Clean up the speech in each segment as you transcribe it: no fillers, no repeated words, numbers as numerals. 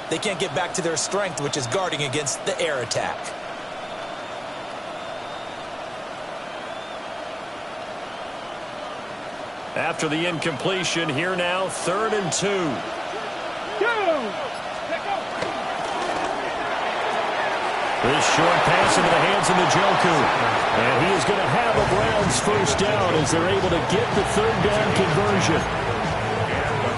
they can't get back to their strength, which is guarding against the air attack. After the incompletion, here now, 3rd and 2. This short pass into the hands of Njoku. And he is going to have a Browns first down as they're able to get the 3rd down conversion.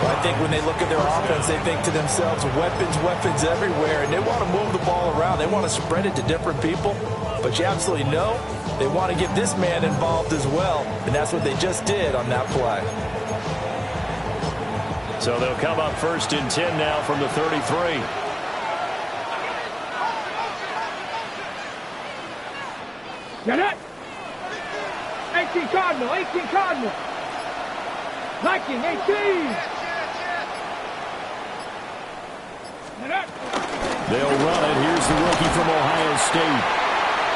Well, I think when they look at their offense, they think to themselves, weapons, weapons everywhere, and they want to move the ball around. They want to spread it to different people. But you absolutely know they want to get this man involved as well, and that's what they just did on that play. So they'll come up 1st and 10 now from the 33. Got it. 18 Cardinal, 18 Cardinal. Viking, 18. They'll run it. Here's the rookie from Ohio State.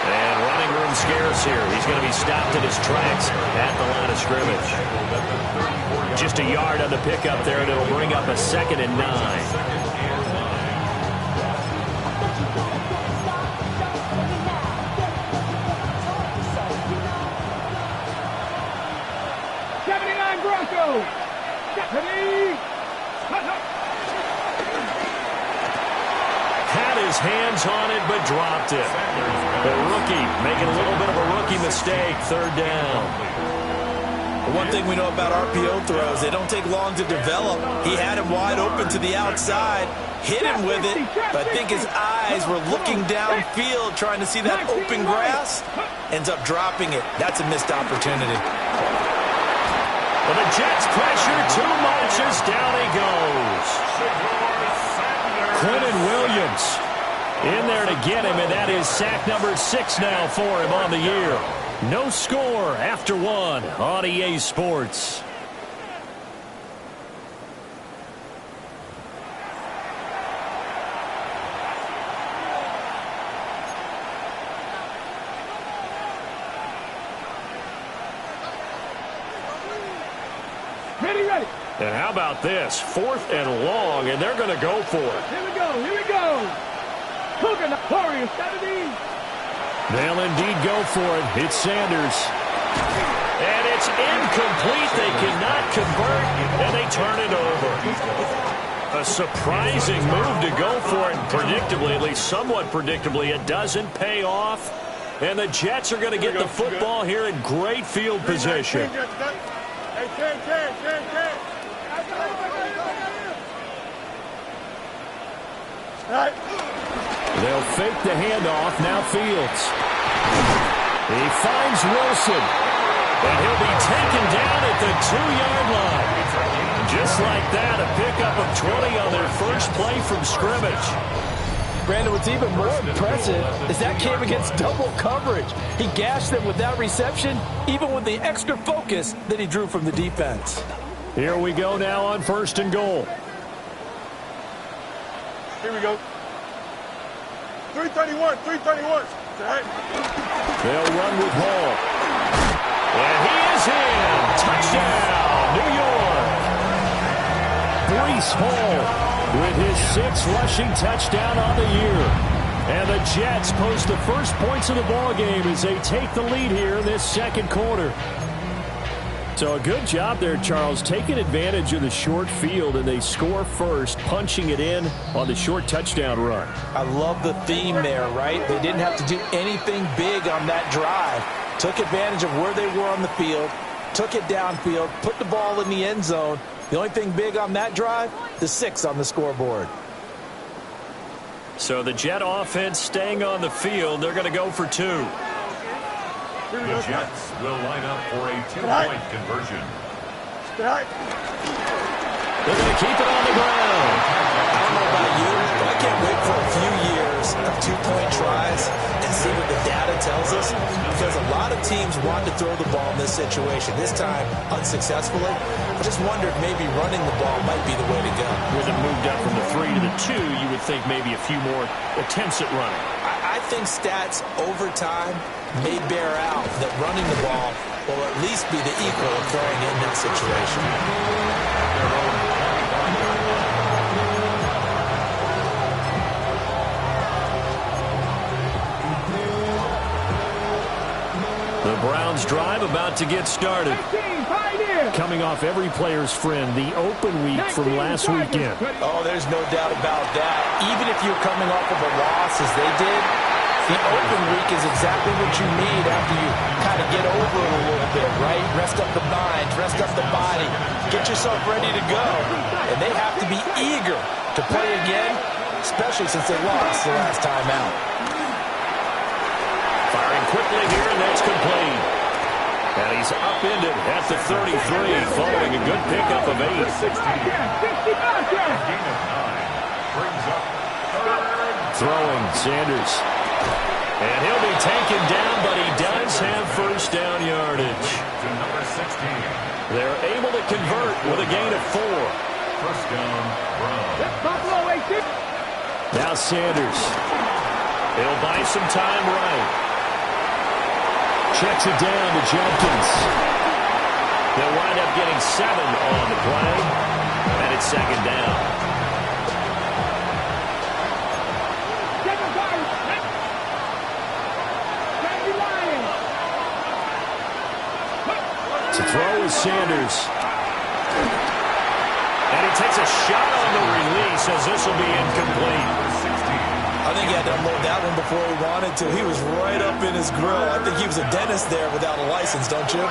And running room scarce here. He's going to be stopped in his tracks at the line of scrimmage. Just a yard on the pickup there, and it'll bring up a 2nd and 9. Had his hands on it, but dropped it. The rookie making a little bit of a rookie mistake. 3rd down. One thing we know about RPO throws, they don't take long to develop. He had him wide open to the outside, hit him with it, but I think his eyes were looking downfield trying to see that open grass. Ends up dropping it. That's a missed opportunity. Well, the Jets pressure too much as down he goes. Quentin Williams in there to get him, and that is sack number 6 now for him on the year. No score after 1 on EA Sports. Ready. And how about this? 4th and long, and they're going to go for it. Here we go. Cooking the Warriors, They'll indeed go for it. It's Sanders. And it's incomplete. They cannot convert, and they turn it over. A surprising move to go for it, and predictably, at least somewhat predictably, it doesn't pay off. And the Jets are going to get the football here in great field position. They'll fake the handoff. Now Fields. He finds Wilson. And he'll be taken down at the 2-yard line. Just like that, a pickup of 20 on their first play from scrimmage. Brandon, what's even more impressive is that came against double coverage. He gashed them with that reception, even with the extra focus that he drew from the defense. Here we go now on 1st and goal. Here we go. 331. They'll run with Hall. And he is in. Touchdown, New York. Breece Hall with his 6th rushing touchdown on the year. And the Jets post the first points of the ballgame as they take the lead here in this 2nd quarter. So a good job there, Charles, taking advantage of the short field, and they score first, punching it in on the short touchdown run. I love the theme there, right? They didn't have to do anything big on that drive. Took advantage of where they were on the field, took it downfield, put the ball in the end zone. The only thing big on that drive, the 6 on the scoreboard. So the Jet offense staying on the field. They're going to go for 2. The Jets will line up for a 2-point conversion. They're going to keep it on the ground. I don't know about you, but I can't wait for a few years of 2-point tries and see what the data tells us, because a lot of teams want to throw the ball in this situation. This time, unsuccessfully. I just wondered maybe running the ball might be the way to go. With it moved up from the 3 to the 2, you would think maybe a few more attempts at running. I think stats over time may bear out that running the ball will at least be the equal of throwing it in that situation. The Browns drive about to get started. Coming off every player's friend, the open week from last weekend. Oh, there's no doubt about that. Even if you're coming off of a loss as they did, the open week is exactly what you need after you kind of get over it a little bit, right? Rest up the mind, rest up the body, get yourself ready to go. And they have to be eager to play again, especially since they lost the last time out. Firing quickly here, and that's complete. And he's upended at the 33, following a good pickup of 8. Throwing, Sanders. And he'll be taken down, but he does have first down yardage. They're able to convert with a gain of 4. First down, Browns. Now Sanders. He'll buy some time right. Checks it down to Jenkins. They'll wind up getting 7 on the play, and it's second down. To throw is Sanders. And he takes a shot on the release as this will be incomplete. I think he had to unload that one before he wanted to. He was right up in his grill. I think he was a dentist there without a license, don't you?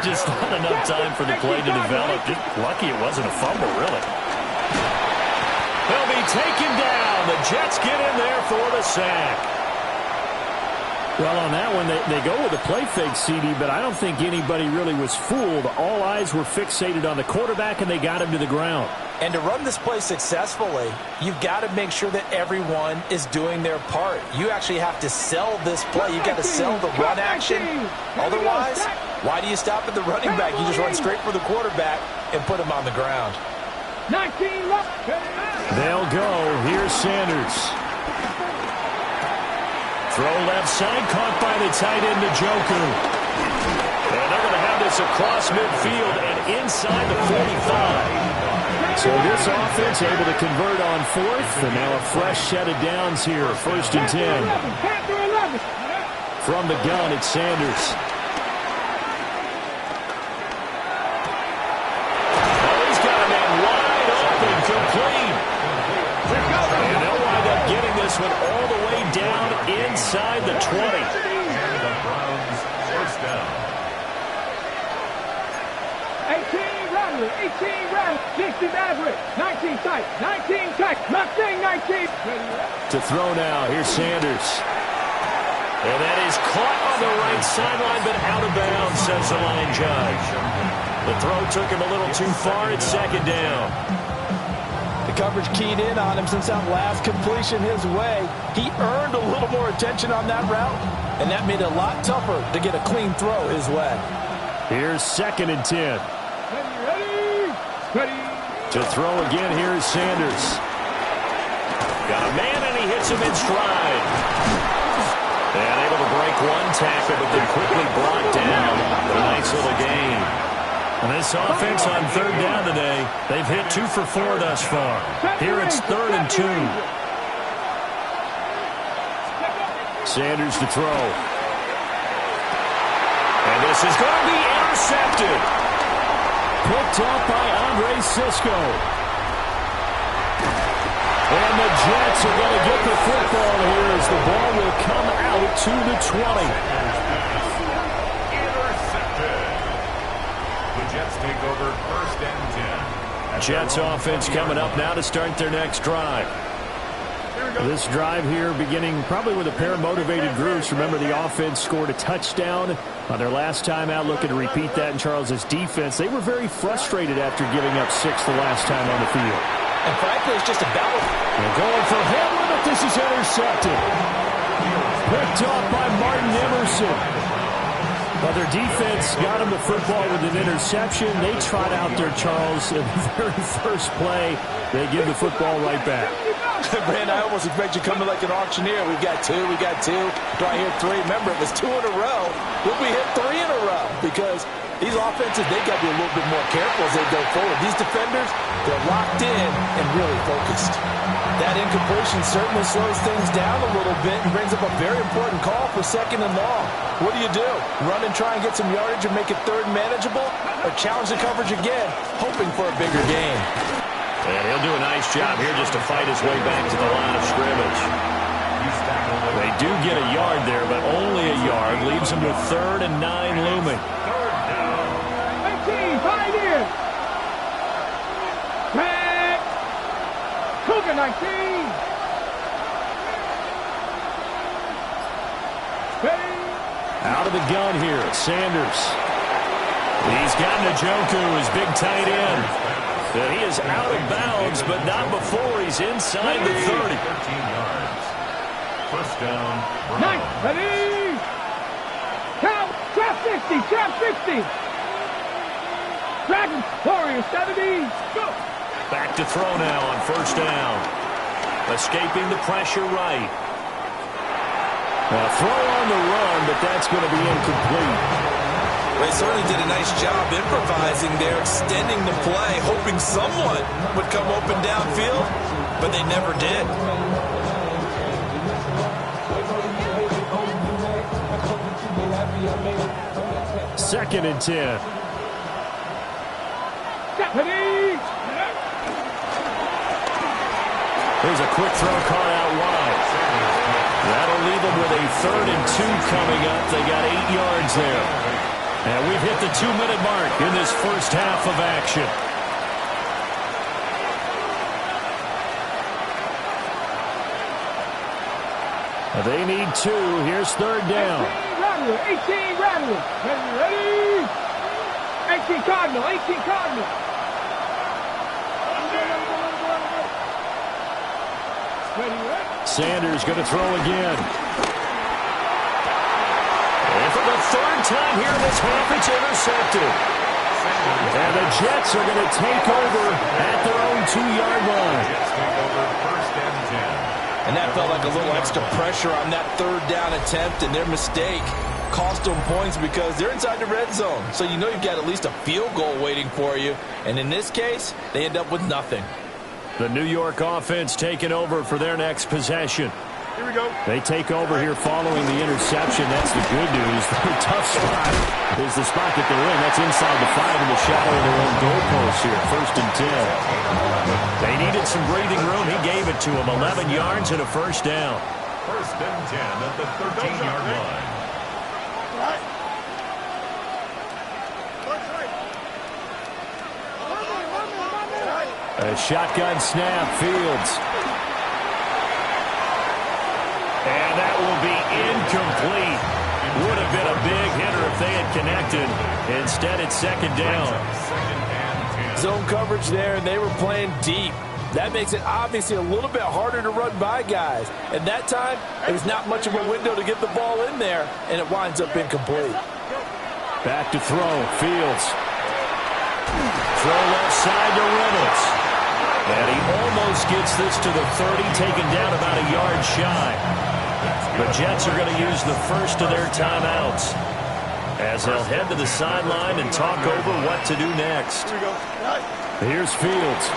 Just not enough time for the play to develop. Just lucky it wasn't a fumble, really. He'll be taken down. The Jets get in there for the sack. Well, on that one, they go with a play fake, CD, but I don't think anybody really was fooled. All eyes were fixated on the quarterback, and they got him to the ground. And to run this play successfully, you've got to make sure that everyone is doing their part. You actually have to sell this play. You've got to sell the run action. Otherwise, why do you stop at the running back? You just run straight for the quarterback and put him on the ground. They'll go. Here's Sanders. Throw left side, caught by the tight end, Njoku. And they're going to have this across midfield and inside the 45. So this offense able to convert on 4th, and now a fresh set of downs here, 1st and 10. From the gun, it's Sanders. Oh, he's got a man wide open, complete. And they'll wind up getting this one all the way down inside the 20. And the Browns first down. 18 Radley, 18 Radley, 60 average, 19 tight, 19 tight, Mustang 19. To throw now, here's Sanders. And that is caught on the right sideline, but out of bounds, says the line judge. The throw took him a little too far. It's second down. The coverage keyed in on him since that last completion his way. He earned a little more attention on that route, and that made it a lot tougher to get a clean throw his way. Here's 2nd and 10. To throw again, here's Sanders. Got a man, and he hits him in stride. And able to break one tackle, but then quickly brought down. A nice little gain. And this offense on 3rd down today, they've hit 2 for 4 thus far. Here it's 3rd and 2. Sanders to throw. And this is going to be intercepted. Picked up by Andre Cisco. And the Jets are going to get the football here as the ball will come out to the 20. Jets take over 1st and 10. Jets offense coming up now to start their next drive. This drive here beginning probably with a pair of motivated groups. Remember, the offense scored a touchdown on their last time out, looking to repeat that in Charles's defense. They were very frustrated after giving up 6 the last time on the field. And frankly, it's just a battle. They're going for Hamlin, but this is intercepted. Picked off by Martin Emerson. Well, their defense got him the football with an interception. They trot out there, Charles, in the very first play. They give the football right back. Brand, I almost expect you coming like an auctioneer. We've got 2, we got 2. Do I hear 3? Remember, it was 2 in a row. Will we hit 3 in a row? Because these offenses, they got to be a little bit more careful as they go forward. These defenders, they're locked in and really focused. That incompletion certainly slows things down a little bit and brings up a very important call for 2nd and long. What do? Run and try and get some yardage and make it 3rd manageable? Or challenge the coverage again, hoping for a bigger gain? And he'll do a nice job here just to fight his way back to the line of scrimmage. They do get a yard there, but only a yard. Leaves them with 3rd and 9 looming. 18, right here. Back. Cougar 19. Out of the gun here, Sanders. He's got Njoku, his big tight end. And he is out of bounds, but not before he's inside the 30. 13 yards. First down. Nice. Ready. Count. Trap 60. Trap 60. Dragons. Warriors 70. Go. Back to throw now on 1st down. Escaping the pressure right. A throw on the run, but that's going to be incomplete. They certainly did a nice job improvising there, extending the play, hoping someone would come open downfield, but they never did. Second and 10. Deputy. Here's a quick throw caught out wide. That'll leave them with a 3rd and 2 coming up. They got 8 yards there. And we've hit the 2-minute mark in this first half of action. They need 2. Here's 3rd down. 18 Rattler. Ready. 18 Cardinal. 18 Cardinal. Sanders going to throw again. And for the 3rd time here in this half, it's intercepted. And the Jets are going to take over at their own 2-yard line. And that felt like a little extra pressure on that 3rd down attempt, and their mistake cost them points because they're inside the red zone. So you know you've got at least a field goal waiting for you. And in this case, they end up with nothing. The New York offense taking over for their next possession. Here we go. They take over here following the interception. That's the good news. The tough spot is the spot that they're in. That's inside the 5 in the shadow of their own goalpost here. 1st and 10. They needed some breathing room. He gave it to them. 11 yards and a 1st down. 1st and 10 at the 13-yard line. A shotgun snap, Fields. And that will be incomplete. Would have been a big hitter if they had connected. Instead, it's 2nd down. Zone coverage there, and they were playing deep. That makes it obviously a little bit harder to run by guys. And that time, there's not much of a window to get the ball in there, and it winds up incomplete. Back to throw, Fields. Throw left side to Reynolds. And he almost gets this to the 30, taken down about a yard shy. The Jets are going to use the first of their timeouts as they'll head to the sideline and talk over what to do next. Here's Fields.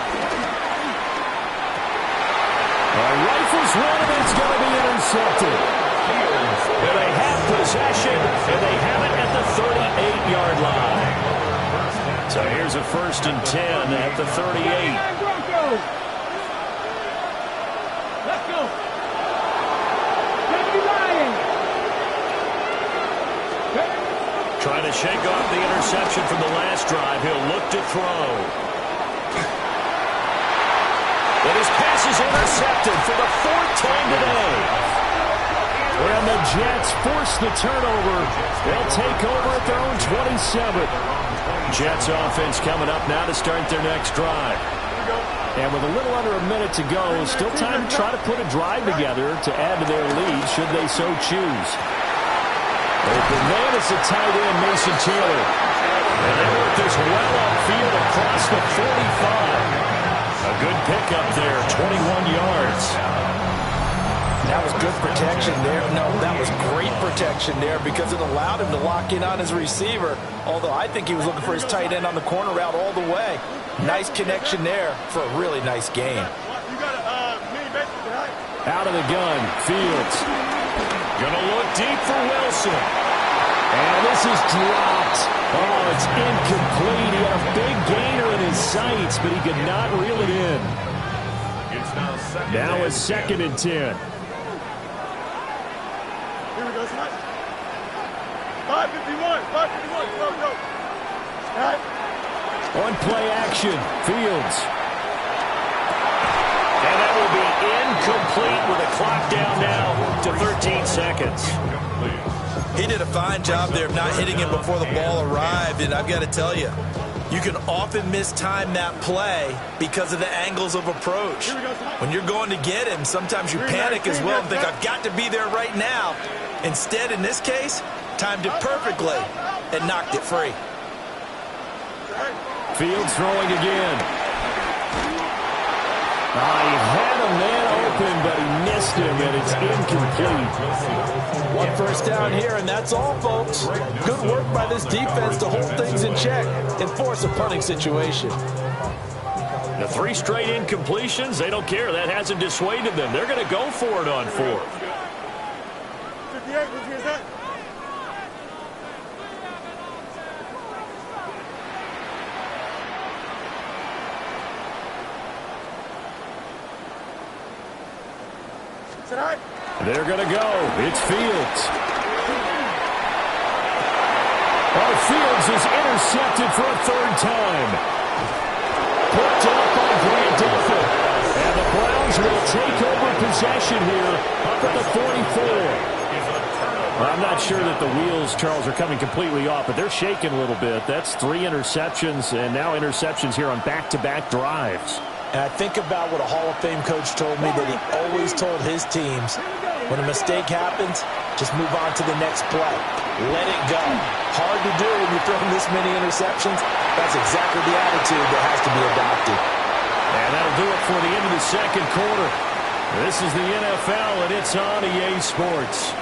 Rifles one, and it's going to be intercepted. And they have possession, and they have it at the 38-yard line. So here's a 1st and 10 at the 38. Let's go. Trying to shake off the interception from the last drive. He'll look to throw. And his pass is intercepted for the 4th time today. And the Jets force the turnover. They'll take over at their own 27. Jets offense coming up now to start their next drive. And with a little under a minute to go, still time to try to put a drive together to add to their lead should they so choose. Open man is the tight end, Mason Taylor. And they work this well upfield across the 45. A good pickup there, 21 yards. That was good protection there. No, that was great protection there because it allowed him to lock in on his receiver. Although I think he was looking for his tight end on the corner route all the way. Nice connection there for a really nice gain. You got a mini bench Out of the gun, Fields. Gonna look deep for Wilson. And this is dropped. Oh, it's incomplete. He had a big gainer in his sights, but he could not reel it in. Now it's 2nd and 10. Here we go, Scott. 5:51. 5:51. Go. Scott. On play action, Fields. And that will be incomplete with a clock down now to 13 seconds. He did a fine job there of not hitting him before the ball arrived, and I've got to tell you, you can often mistime that play because of the angles of approach. When you're going to get him, sometimes you panic as well and think, I've got to be there right now. Instead, in this case, timed it perfectly and knocked it free. Fields throwing again. He had a man open, but he missed him, and it's incomplete. 1 first down here, and that's all, folks. Good work by this defense to hold things in check and force a punting situation. The 3 straight incompletions, they don't care. That hasn't dissuaded them. They're going to go for it on 4th. 58, what's your set? They're going to go. It's Fields. Oh, Fields is intercepted for a 3rd time. Picked up by Grant Delpit. And the Browns will take over possession here up at the 44. Well, I'm not sure that the wheels, Charles, are coming completely off, but they're shaking a little bit. That's 3 interceptions, and now interceptions here on back-to-back drives. And I think about what a Hall of Fame coach told me that he always told his teams, when a mistake happens, just move on to the next play. Let it go. Hard to do when you're throwing this many interceptions. That's exactly the attitude that has to be adopted. And that'll do it for the end of the 2nd quarter. This is the NFL, and it's on EA Sports.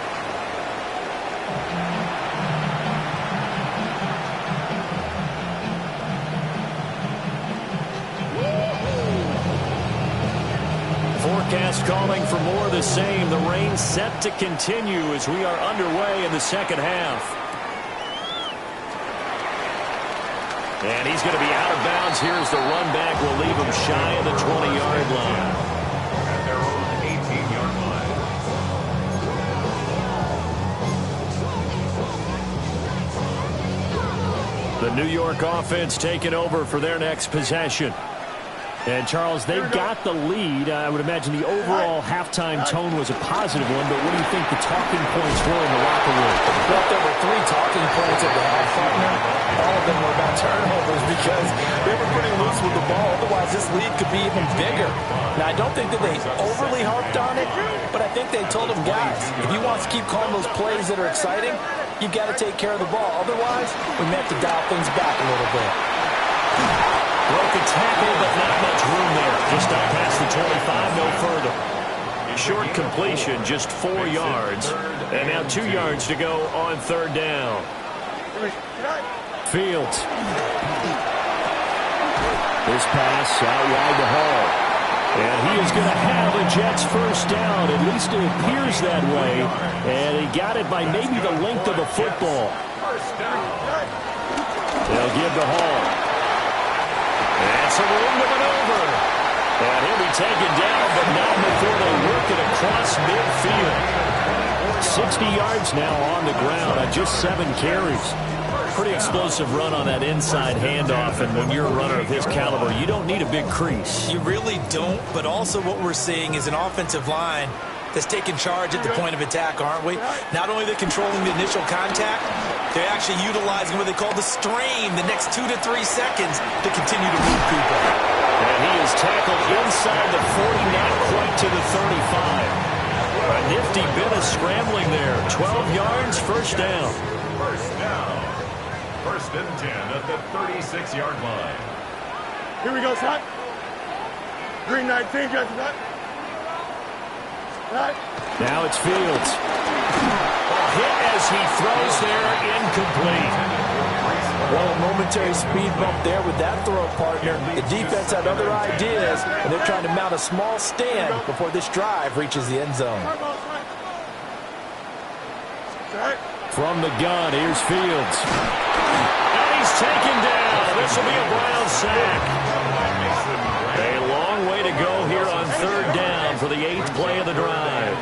Forecast calling for more of the same. The rain set to continue as we are underway in the 2nd half. And he's going to be out of bounds here as the run back will leave him shy of the 20-yard line. At their own 18-yard line. The New York offense taking over for their next possession. And, Charles, they've got the lead. I would imagine the overall halftime tone was a positive one, but what do you think the talking points were in the locker room? Well, there were 3 talking points at the half, partner. All of them were about turnovers because they were pretty loose with the ball. Otherwise, this lead could be even bigger. Now, I don't think that they overly harped on it, but I think they told them, guys, if you want to keep calling those plays that are exciting, you've got to take care of the ball. Otherwise, we may have to dial things back a little bit. Broken tackle, but not much room there. Just up past the 25, no further. Short completion, just 4 yards. And now 2 yards to go on 3rd down. Fields. This pass out wide to Hall. And he is going to have a Jets first down. At least it appears that way. And he got it by maybe the length of the football. They'll give to Hall. And some room to maneuver. And he'll be taken down, but not before they work it across midfield. 60 yards now on the ground on just 7 carries. Pretty explosive run on that inside handoff, and when you're a runner of his caliber, you don't need a big crease. You really don't, but also what we're seeing is an offensive line that's taking charge at the point of attack, aren't we? Not only are they controlling the initial contact, they're actually utilizing what they call the strain, the next 2 to 3 seconds to continue to move people. And he is tackled inside the 40, not quite to the 35. A nifty bit of scrambling there. 12 yards, first down. First down. 1st and 10 at the 36-yard line. Here we go, Scott. Green 19, Judge. Now it's Fields. A hit as he throws there, incomplete. Well, a momentary speed bump there with that throw, partner. The defense had other ideas, and they're trying to mount a small stand before this drive reaches the end zone. From the gun, here's Fields. And he's taken down. This will be a Brown sack. A long way to go here on third down for the 8th play of the drive.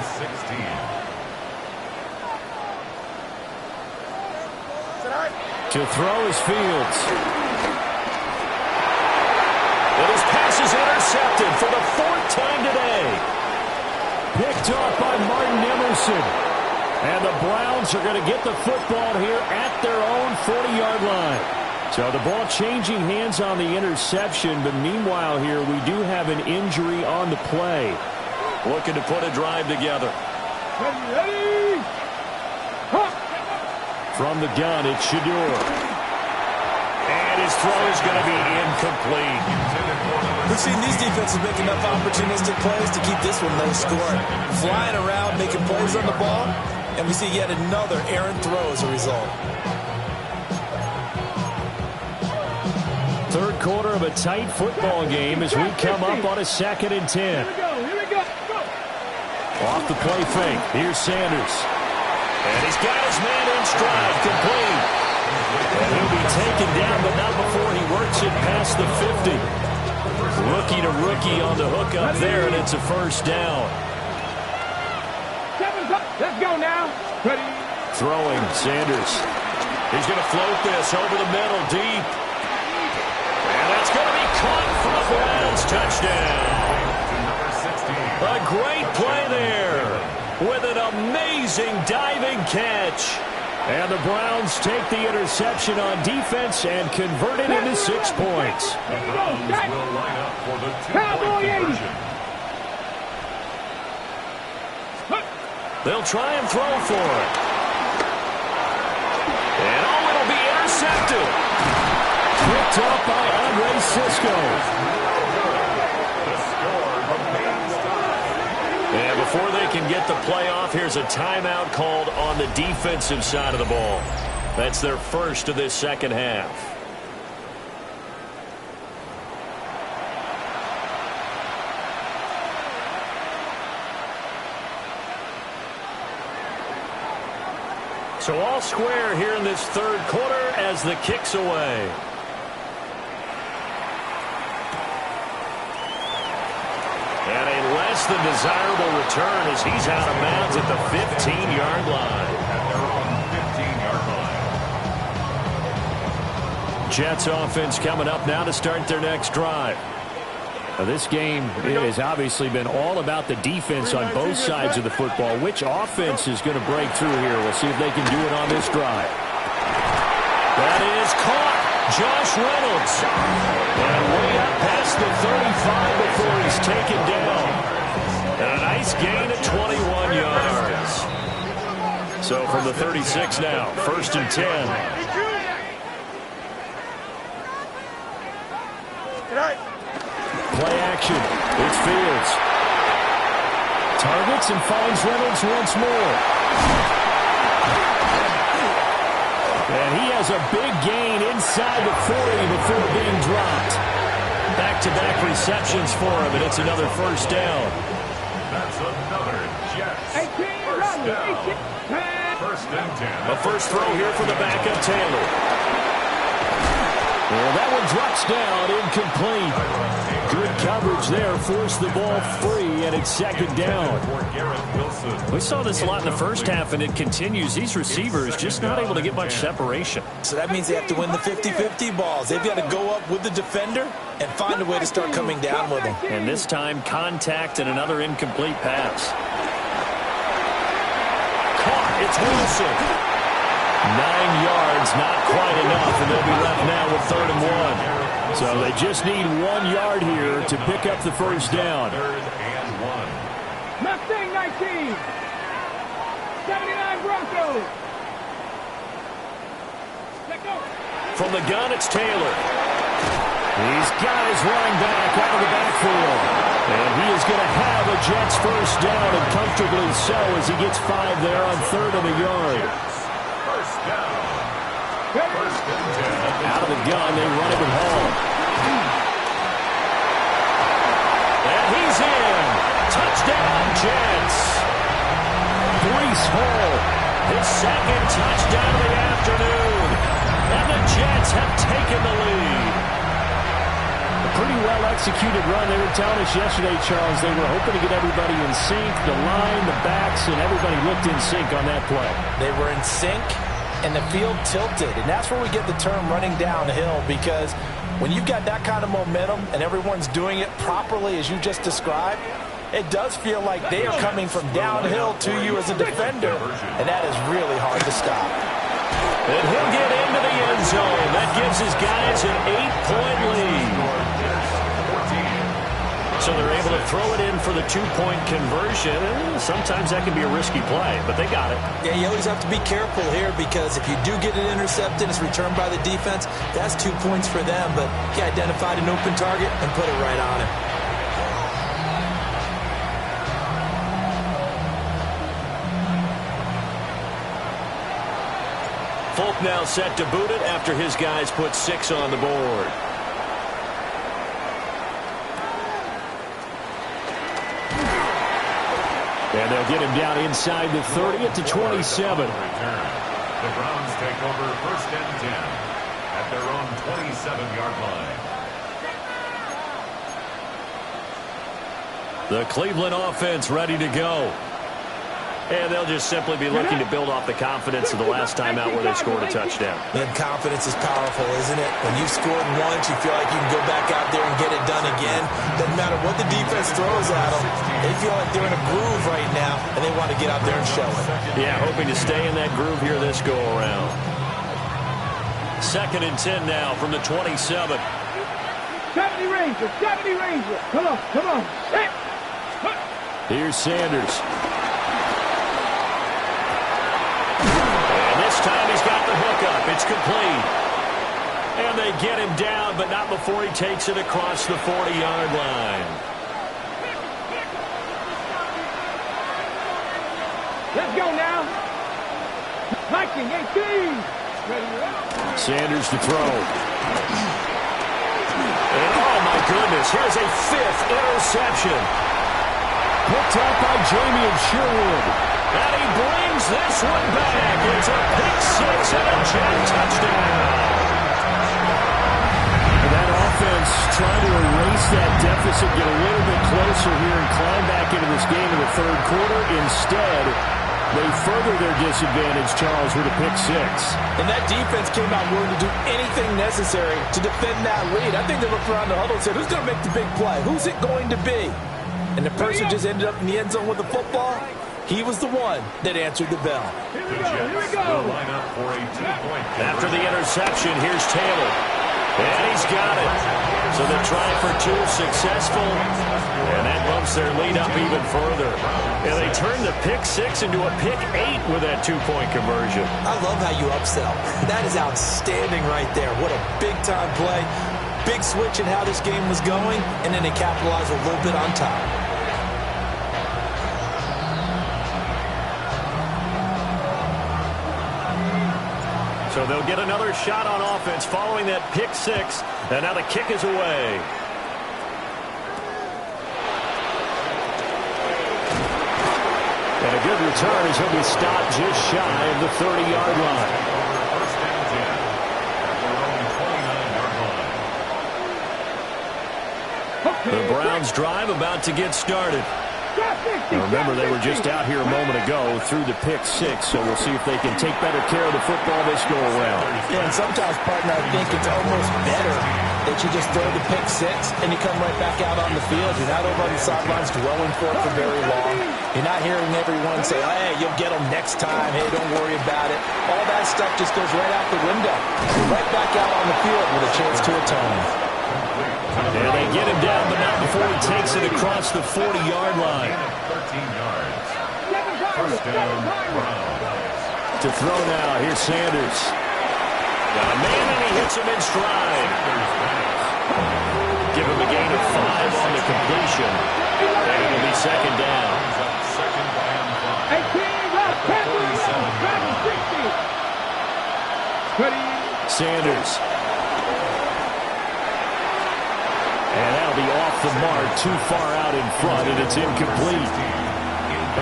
To throw is Fields. And his pass is intercepted for the 4th time today. Picked off by Martin Emerson. And the Browns are going to get the football here at their own 40-yard line. So the ball changing hands on the interception, but meanwhile here we do have an injury on the play. Looking to put a drive together. Ready. From the gun, it's Llzaire. And his throw is going to be incomplete. We've seen these defenses make enough opportunistic plays to keep this one low scoring. Flying around, making plays on the ball, and we see yet another errant throw as a result. Third quarter of a tight football game as we come up on a 2nd and 10. Here we go. Go. Off the play fake, here's Sanders. And he's got his man in stride, complete. And he'll be taken down, but not before he works it past the 50. Rookie to rookie on the hook up there, and it's a first down. Let's go now. Ready. Throwing, Sanders. He's going to float this over the middle, deep. And that's going to be caught for the Browns. Touchdown. A great play there with an amazing diving catch. And the Browns take the interception on defense and convert it into 6 points. The Browns will line up for the 2-point conversion. They'll try and throw for it. And it'll be intercepted. Picked up by Andre Cisco. And before they can get the play off, here's a timeout called on the defensive side of the ball. That's their first of this second half. So all square here in this third quarter as the kick's away. And a less than desirable return as he's out of bounds at the 15-yard line. At their own 15-yard line. Jets offense coming up now to start their next drive. Now, this game has obviously been all about the defense on both sides of the football. Which offense is going to break through here? We'll see if they can do it on this drive. That is caught. Josh Reynolds. And way up past the 35 before he's taken down. And a nice gain at 21 yards. So from the 36 now, 1st and 10. Play action. It's Fields. Targets and finds Reynolds once more. And he has a big gain inside the 40 before being dropped. Back-to-back receptions for him, and it's another first down. That's another Jets first down. 1st and 10. A first throw here for the backup Taylor. Well, that one drops down, incomplete. Good coverage there, forced the ball free, and it's 2nd down. We saw this a lot in the first half, and it continues. These receivers just not able to get much separation. So that means they have to win the 50-50 balls. They've got to go up with the defender and find a way to start coming down with them. And this time, contact and another incomplete pass. Caught, it's Wilson. 9 yards, not quite enough, and they'll be left now with 3rd and 1. So they just need 1 yard here to pick up the first down. 3rd and 1. Mustang 19. 79 Broncos. Let go. From the gun, it's Taylor. He's got his running back out of the backfield. And he is going to have a Jets first down, and comfortably so as he gets 5 there on 3rd and a yard. First down. First and 10. Out of the gun, they run it with Hall. And he's in. Touchdown, Jets. Breece Hall, his second touchdown of the afternoon. And the Jets have taken the lead. A pretty well-executed run. They were telling us yesterday, Charles, they were hoping to get everybody in sync. The line, the backs, and everybody looked in sync on that play. They were in sync, and the field tilted. And that's where we get the term running downhill, because when you've got that kind of momentum and everyone's doing it properly as you just described, it does feel like they are coming from downhill to you as a defender, and that is really hard to stop. And he'll get into the end zone. That gives his guys an 8-point lead. So they're able to throw it in for the 2-point conversion. Sometimes that can be a risky play, but they got it. Yeah, you always have to be careful here, because if you do get it intercepted, it's returned by the defense, that's 2 points for them. But he identified an open target and put it right on him. Folk now set to boot it after his guys put 6 on the board. And they'll get him down inside the 30 at the 27. The Browns take over first and 10 at their own 27-yard line. The Cleveland offense ready to go. And they'll just simply be looking to build off the confidence of the last time out where they scored a touchdown. And confidence is powerful, isn't it? When you've scored once, you feel like you can go back out there and get it done again. Doesn't matter what the defense throws at them. They feel like they're in a groove right now, and they want to get out there and show it. Yeah, hoping to stay in that groove here this go-around. 2nd and 10 now from the 27. 70 Rangers, 70 Rangers. Come on, come on. Here's Sanders. This time he's got the hook up. It's complete. And they get him down, but not before he takes it across the 40-yard line. Let's go now. Viking 18. Sanders to throw. And oh my goodness, here's a 5th interception. Picked up by Jamie and Sherwood. And he brings this one back. It's a pick 6 and a Jet touchdown. And that offense trying to erase that deficit, get a little bit closer here and climb back into this game in the 3rd quarter. Instead, they further their disadvantage, Charles, with a pick 6. And that defense came out willing to do anything necessary to defend that lead. I think they looked around the huddle and said, who's going to make the big play? Who's it going to be? And the person just ended up in the end zone with the football. He was the one that answered the bell. The Jets will line up for a 2-point conversion. After the interception, here's Taylor. And he's got it. So they're trying for 2, successful. And that bumps their lead up even further. And they turn the pick 6 into a pick 8 with that 2-point conversion. I love how you upsell. That is outstanding right there. What a big-time play. Big switch in how this game was going, and then they capitalized a little bit on top. So they'll get another shot on offense following that pick 6. And now the kick is away. And a good return as he'll be stopped just shy of the 30-yard line. First and 10 at their own 29-yard line. The Browns drive about to get started. Now remember, they were just out here a moment ago through the pick 6, so we'll see if they can take better care of the football this go-around. Yeah, and sometimes, partner, I think it's almost better that you just throw the pick 6 and you come right back out on the field. You're not over on the sidelines dwelling for it for very long. You're not hearing everyone say, hey, you'll get them next time. Hey, don't worry about it. All that stuff just goes right out the window. You're right back out on the field with a chance to atone. And they get him down, but not before he takes it across the 40-yard line. 13 yards. First down, Browns. To throw now, here's Sanders. Got a man, and he hits him in stride. Give him a gain of 5 on the completion. And it'll be 2nd down. Second and 5. 18 left, 10 left, 60. Sanders. And that'll be off the mark, too far out in front, and it's incomplete.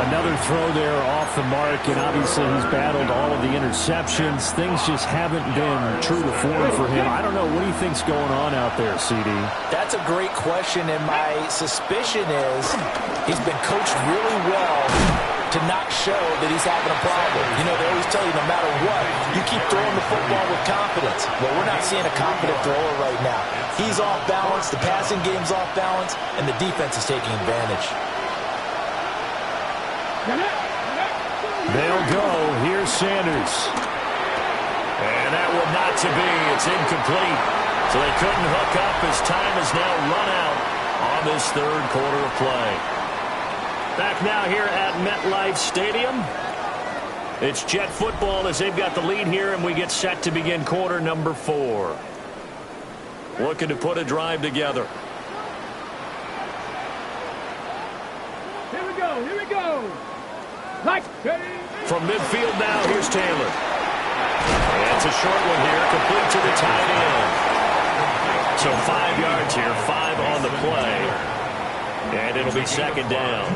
Another throw there off the mark, and obviously he's battled all of the interceptions. Things just haven't been true to form for him. I don't know. What do you think's going on out there, CD? That's a great question, and my suspicion is he's been coached really well to not show that he's having a problem. You know, they always tell you no matter what, you keep throwing the football with confidence. Well, we're not seeing a confident thrower right now. He's off balance, the passing game's off balance, and the defense is taking advantage. They'll go. Here's Sanders. And that one not to be. It's incomplete. So they couldn't hook up as time has now run out on this third quarter of play. Back now here at MetLife Stadium. It's Jet football as they've got the lead here, and we get set to begin quarter number 4. Looking to put a drive together. Here we go. Here we go. From midfield now, here's Taylor. And it's a short one here, complete to the tight end. So 5 yards here, 5 on the play. And it'll be second down.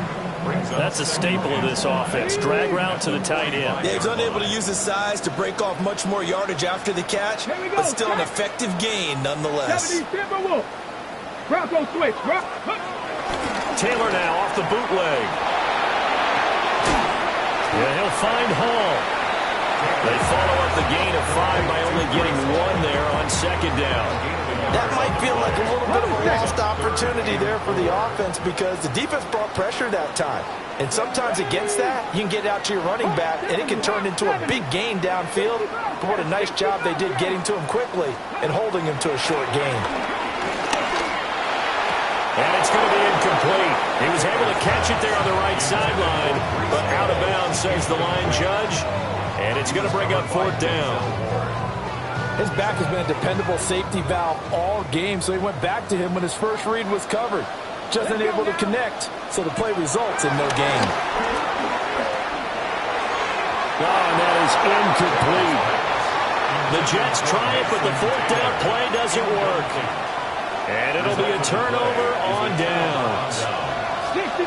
That's a staple of this offense. Drag route to the tight end. Yeah, he's unable to use his size to break off much more yardage after the catch, but still an effective gain nonetheless. Bronco switch. Taylor now off the bootleg. Yeah, he'll find Hall. They follow up the gain of 5 by only getting 1 there on second down. That might feel like a little bit of a lost opportunity there for the offense because the defense brought pressure that time. And sometimes against that, you can get out to your running back, and it can turn into a big gain downfield. But what a nice job they did getting to him quickly and holding him to a short gain. And it's going to be incomplete. He was able to catch it there on the right sideline, but out of bounds, says the line judge. And it's going to bring up fourth down. His back has been a dependable safety valve all game, so he went back to him when his first read was covered. Just unable to connect, so the play results in no gain. Oh, and that is incomplete. The Jets try it, but the fourth down play doesn't work. And it'll be a turnover on downs. 69,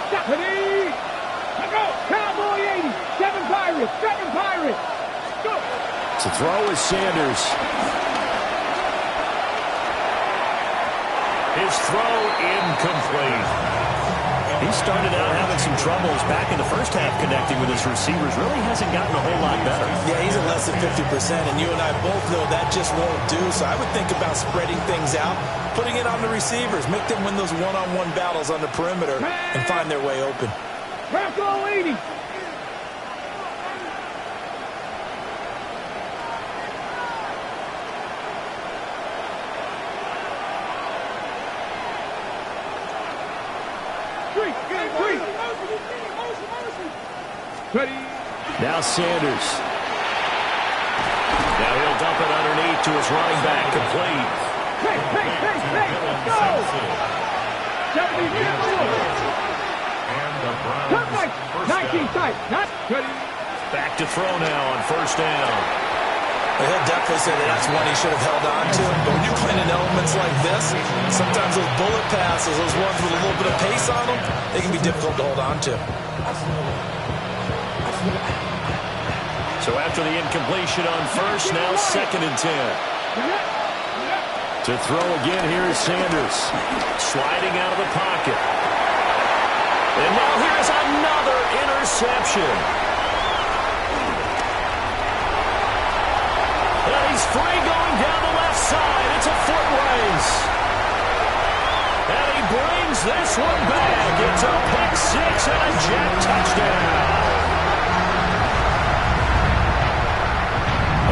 let's go, Cowboy 80, 7 Pirates, go. To throw is Sanders. His throw incomplete. He started out having some troubles back in the first half connecting with his receivers. Really hasn't gotten a whole lot better. Yeah, he's at less than 50%, and you and I both know that just won't do. So I would think about spreading things out, putting it on the receivers, make them win those one-on-one battles on the perimeter, and find their way open. Bronco 80. Ready. Now Sanders. Now he'll dump it underneath to his running back, complete. Hey, go! 19 tight, not ready. Back to throw now on first down. Well, he'll definitely say that that's one he should have held on to. But when you're playing in elements like this, sometimes those bullet passes, those ones with a little bit of pace on them, they can be difficult to hold on to. So after the incompletion on first, now second and 10. To throw again, here is Sanders. Sliding out of the pocket. And now here's another interception. And he's free going down the left side. It's a foot race. And he brings this one back. It's a pick six and a Jet touchdown.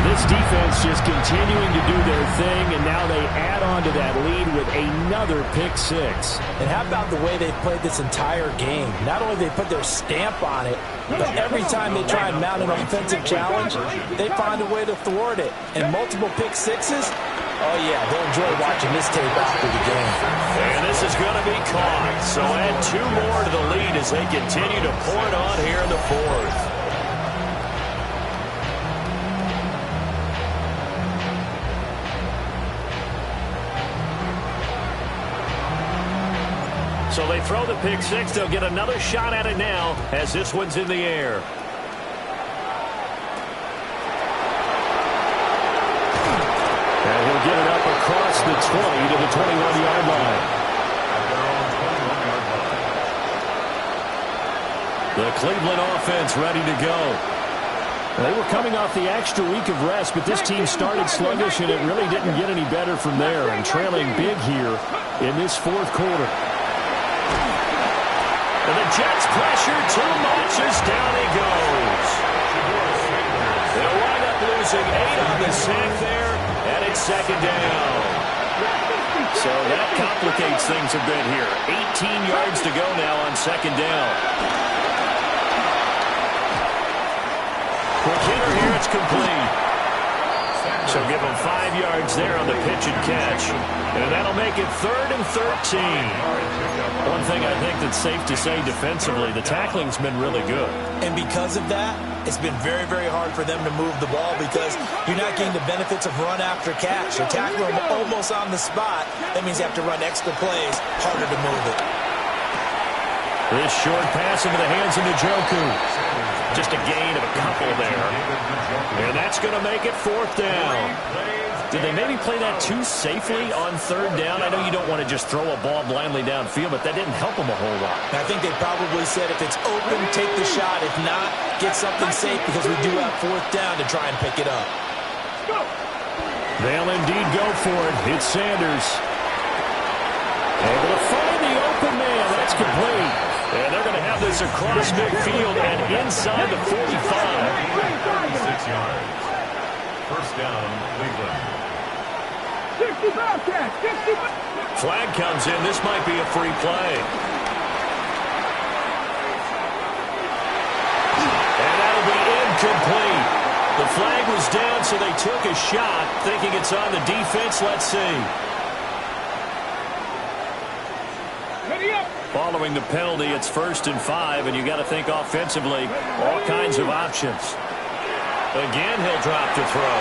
This defense just continuing to do their thing, and now they add on to that lead with another pick six. And how about the way they played this entire game? Not only they put their stamp on it, but every time they try and mount an offensive challenge, they find a way to thwart it. And multiple pick sixes, oh yeah, they'll enjoy watching this tape after the game. And this is going to be caught. So add 2 more to the lead as they continue to pour it on here in the fourth. So they throw the pick six. They'll get another shot at it now as this one's in the air. And he'll get it up across the 20 to the 21-yard line. The Cleveland offense ready to go. They were coming off the extra week of rest, but this team started sluggish, and it really didn't get any better from there, and trailing big here in this fourth quarter. And the Jets pressure too much as down he goes. They'll wind up losing 8 on the sack there, and it's second down. So that complicates things a bit here. 18 yards to go now on second down. Quick hitter here, it's complete. So give him 5 yards there on the pitch and catch. And that'll make it 3rd and 13. One thing I think that's safe to say defensively, the tackling's been really good. And because of that, it's been very, very hard for them to move the ball because you're not getting the benefits of run after catch. You're tackling them almost on the spot. That means you have to run extra plays, harder to move it. This short pass into the hands of Njoku. Just a gain of a couple there. And that's going to make it 4th down. Did they maybe play that too safely on 3rd down? I know you don't want to just throw a ball blindly downfield, but that didn't help them a whole lot. I think they probably said if it's open, take the shot. If not, get something safe because we do have 4th down to try and pick it up. They'll indeed go for it. It's Sanders. Able to find the open man. That's complete. And they're going to have this across midfield and inside the 45. 6 yards. First down, Cleveland. 65 catch, 65. Flag comes in. This might be a free play. And that'll be incomplete. The flag was down, so they took a shot, thinking it's on the defense. Let's see. Following the penalty, it's 1st and 5, and you got to think offensively, all kinds of options. Again, he'll drop to throw.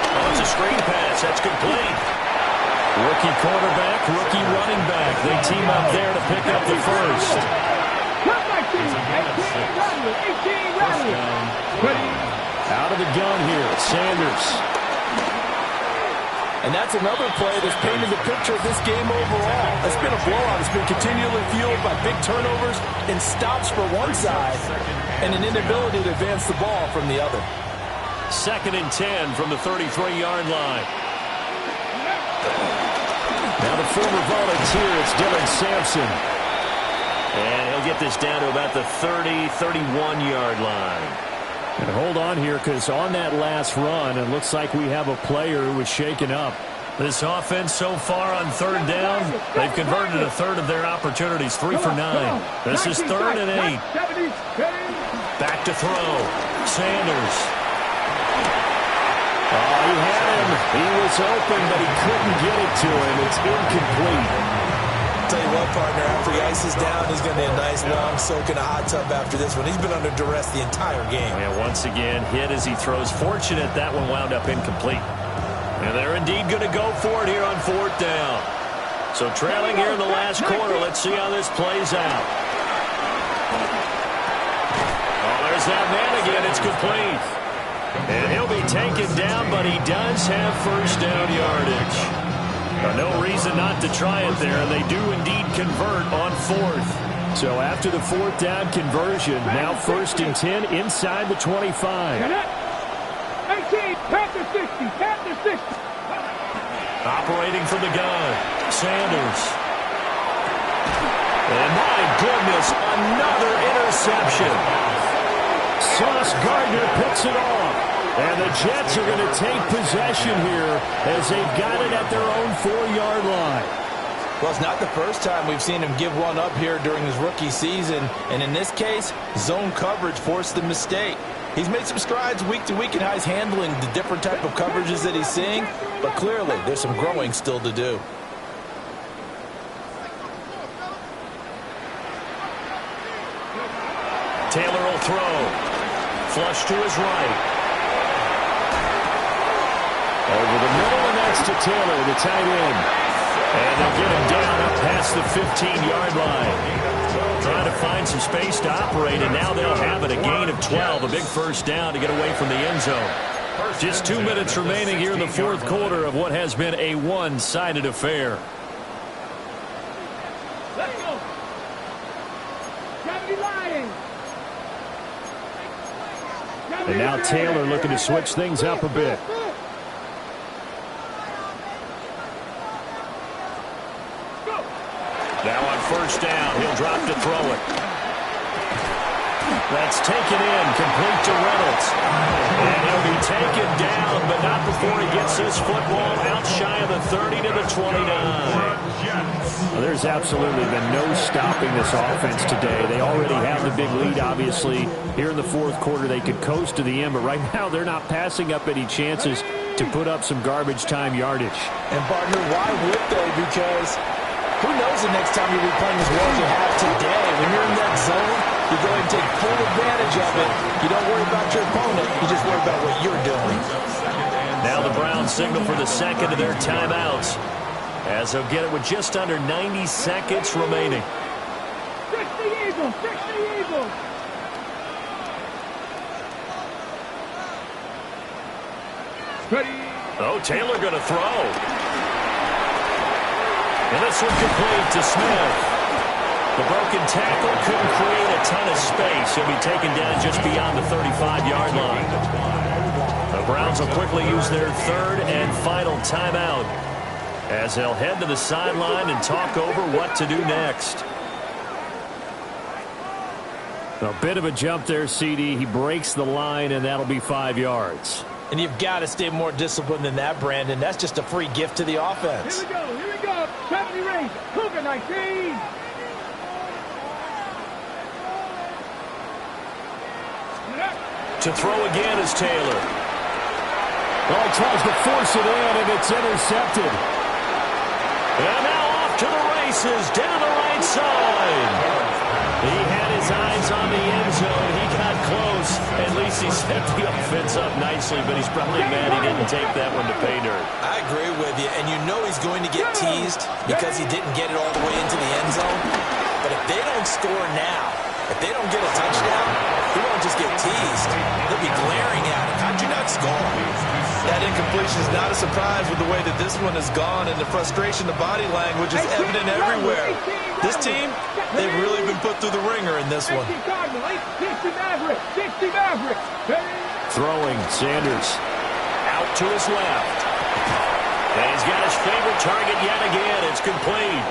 Oh, it's a screen pass. That's complete. Rookie quarterback, rookie running back. They team up there to pick up the first. Out of the gun here, Sanders. And that's another play that's painted the picture of this game overall. It's been a blowout. It's been continually fueled by big turnovers and stops for one side and an inability to advance the ball from the other. 2nd and 10 from the 33-yard line. Now the former volunteer, it's Dylan Sampson. And he'll get this down to about the 30, 31-yard line. And hold on here, because on that last run, it looks like we have a player who was shaken up. This offense so far on 3rd down, they've converted a 1/3 of their opportunities, 3 for 9. This is 3rd and 8. Back to throw. Sanders. Oh, he had him. He was open, but he couldn't get it to him. It's incomplete. Tell you what, partner, after he ices down, he's going to need a nice long soak in a hot tub after this one. He's been under duress the entire game. And once again, hit as he throws. Fortunate that one wound up incomplete. And they're indeed going to go for it here on 4th down. So trailing here in the last quarter. Let's see how this plays out. Oh, there's that man again. It's complete. And he'll be taken down, but he does have 1st down yardage. No reason not to try it there. They do indeed convert on 4th. So after the 4th down conversion, now 1st and 10 inside the 25. 18, Panther 60, Panther 60. Operating from the gun, Sanders. And my goodness, another interception. Sauce Gardner picks it off. And the Jets are going to take possession here as they've got it at their own 4-yard line. Well, it's not the first time we've seen him give one up here during his rookie season. And in this case, zone coverage forced the mistake. He's made some strides week to week in how he's handling the different type of coverages that he's seeing. But clearly, there's some growing still to do. Taylor will throw. Flush to his right. Over the middle, and that's to Taylor, the tight end. And they'll get him down up past the 15-yard line. Trying to find some space to operate, and now they'll have it. A gain of 12, a big first down to get away from the end zone. Just 2 minutes remaining here in the fourth quarter of what has been a one-sided affair. Let's go. Gravity Lions. And now Taylor looking to switch things up a bit. Now on first down, he'll drop to throw it. That's taken in, complete to Reynolds. And he'll be taken down, but not before he gets his football out shy of the 30 to the 29. Well, there's absolutely been no stopping this offense today. They already have the big lead, obviously. Here in the fourth quarter, they could coast to the end, but right now they're not passing up any chances to put up some garbage time yardage. And, partner, why would they? Because who knows the next time you'll be playing as well as you have today. When you're in that zone, you go ahead and take full advantage of it. You don't worry about your opponent. You just worry about what you're doing. Now the Browns signal for the second of their timeouts, as they'll get it with just under 90 seconds remaining. Fix the Eagles. Fix the Eagles. Ready. Oh, Taylor going to throw. And this one complete to Smith. The broken tackle couldn't create a ton of space. He'll be taken down just beyond the 35-yard line. The Browns will quickly use their third and final timeout as they'll head to the sideline and talk over what to do next. A bit of a jump there, CD. He breaks the line, and that'll be 5 yards. And you've got to stay more disciplined than that, Brandon. That's just a free gift to the offense. Here we go. Here we go. 70 range. Cougar 19. To throw again is Taylor. Well, he tries to force it in, and it's intercepted. And now off to the races, down the right side. He had his eyes on the end zone. He got close. At least he set the offense up nicely, but he's probably mad he didn't take that one to pay dirt. I agree with you, and you know he's going to get teased because he didn't get it all the way into the end zone. But if they don't score now, if they don't get a touchdown, he won't just get teased. They'll be glaring at him. How'd you not score? That incompletion is not a surprise with the way that this one has gone, and the frustration, the body language is evident everywhere. This team, they've really been put through the ringer in this one. 60 Maverick. 60 Maverick. Throwing, Sanders out to his left. And he's got his favorite target yet again. It's complete.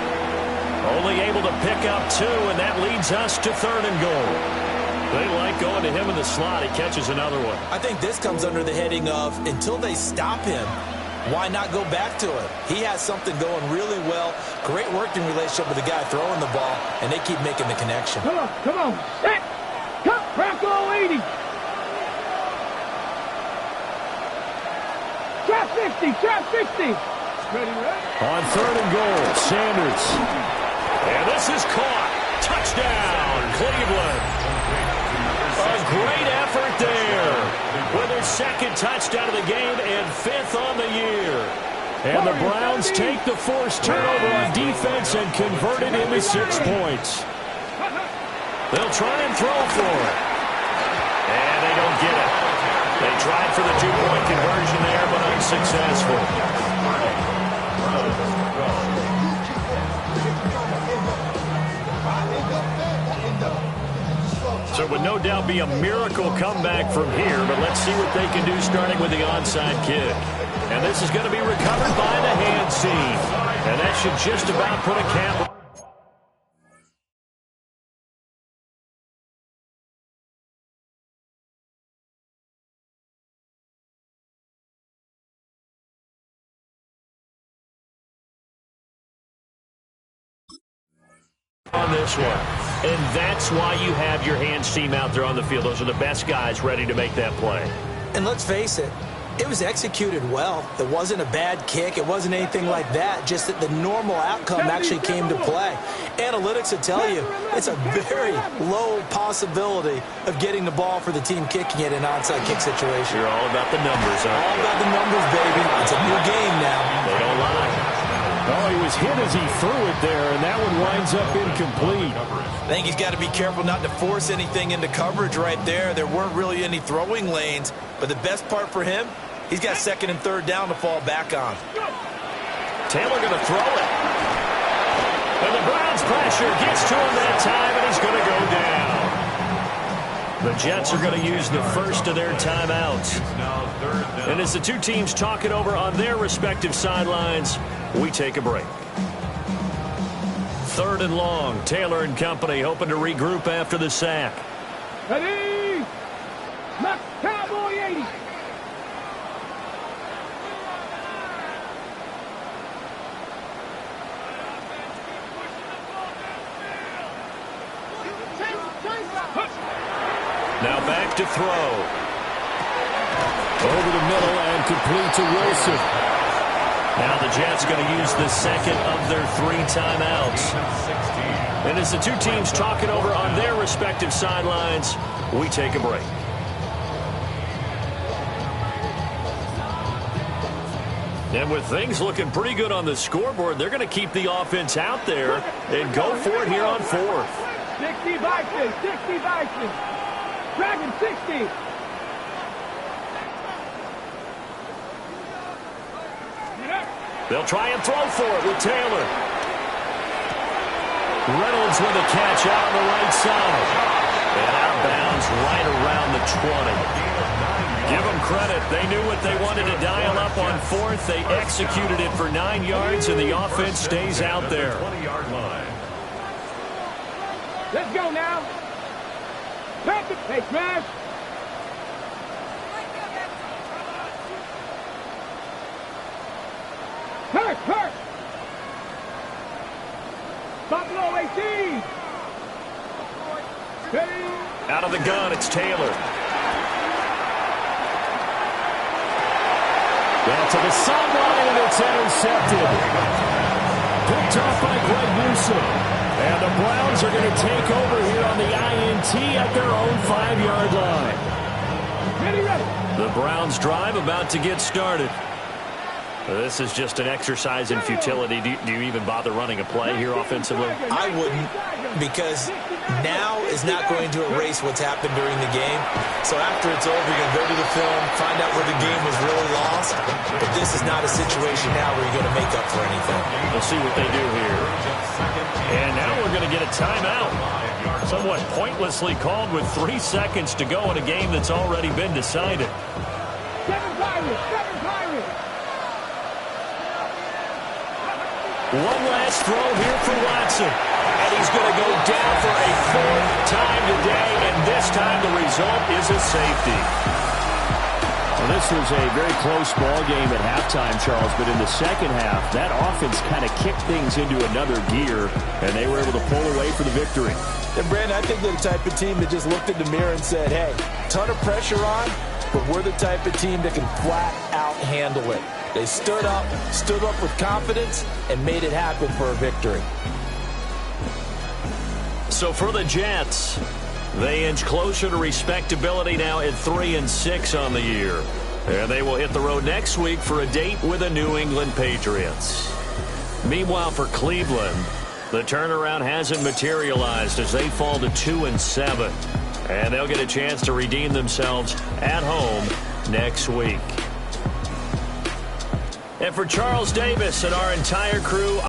Only able to pick up 2, and that leads us to 3rd and goal. They like going to him in the slot. He catches another one. I think this comes under the heading of, until they stop him, why not go back to it? He has something going really well. Great working relationship with the guy throwing the ball, and they keep making the connection. Come on, come on. Set. Cut. Bronco 80. Trap 50. Trap 50. Ready, ready. On 3rd and goal, Sanders. And this is caught. Touchdown, Cleveland. A great effort there. With their second touchdown of the game and 5th on the year. And the Browns take the forced turnover on defense and convert it into 6 points. They'll try and throw for it. And they don't get it. They tried for the 2-point conversion there, but unsuccessful. So it would no doubt be a miracle comeback from here, but let's see what they can do starting with the onside kick. And this is going to be recovered by the hand seam. And that should just about put a cap on this one. And that's why you have your hands team out there on the field. Those are the best guys ready to make that play. And let's face it, it was executed well. It wasn't a bad kick. It wasn't anything like that. Just that the normal outcome actually came to play. Analytics will tell you it's a very low possibility of getting the ball for the team kicking it in an onside kick situation. You're all about the numbers, aren't you? All about the numbers, baby. It's a new game now. They don't lie. Oh, he was hit as he threw it there, and that one winds up incomplete. I think he's got to be careful not to force anything into coverage right there. There weren't really any throwing lanes, but the best part for him, he's got second and third down to fall back on. Taylor going to throw it. And the Browns pressure gets to him that time, and he's going to go down. The Jets are going to use the first of their timeouts. And as the two teams talk it over on their respective sidelines, we take a break. Third and long. Taylor and company hoping to regroup after the sack. Ready? Knock Cowboy 80. Now back to throw. Over the middle and complete to Wilson. Now the Jets going to use the second of their 3 timeouts. And as the two teams talk it over on their respective sidelines, we take a break. And with things looking pretty good on the scoreboard, they're going to keep the offense out there and go for it here on 4th. 60 Vikings, 60 Vikings. Dragon 60. They'll try and throw for it with Taylor. Reynolds with a catch out on the right side. And out of bounds right around the 20. Give them credit. They knew what they wanted to dial up on 4th. They executed it for 9 yards, and the offense stays out there. 20-yard line. Let's go now. Perfect. Hey, smash. Hurt. Buffalo 18. Ready? Out of the gun, it's Taylor. Down to the sideline, and it's intercepted. Picked off by Greg Newsome. And the Browns are going to take over here on the INT at their own 5-yard line. Ready. The Browns drive about to get started. This is just an exercise in futility. Do you even bother running a play here offensively? I wouldn't, because now is not going to erase what's happened during the game. So after it's over, you're going to go to the film, find out where the game was really lost. But this is not a situation now where you're going to make up for anything. We'll see what they do here. And now we're going to get a timeout. Somewhat pointlessly called with 3 seconds to go in a game that's already been decided. 7 Pirates. One last throw here for Watson. And he's going to go down for a 4th time today, and this time the result is a safety. Well, this was a very close ball game at halftime, Charles, but in the second half, that offense kind of kicked things into another gear, and they were able to pull away for the victory. And, Brandon, I think they're the type of team that just looked in the mirror and said, hey, ton of pressure on, but we're the type of team that can flat out handle it. They stood up with confidence, and made it happen for a victory. So for the Jets, they inch closer to respectability now at 3-6 on the year. And they will hit the road next week for a date with the New England Patriots. Meanwhile, for Cleveland, the turnaround hasn't materialized as they fall to 2-7. And they'll get a chance to redeem themselves at home next week. And for Charles Davis and our entire crew,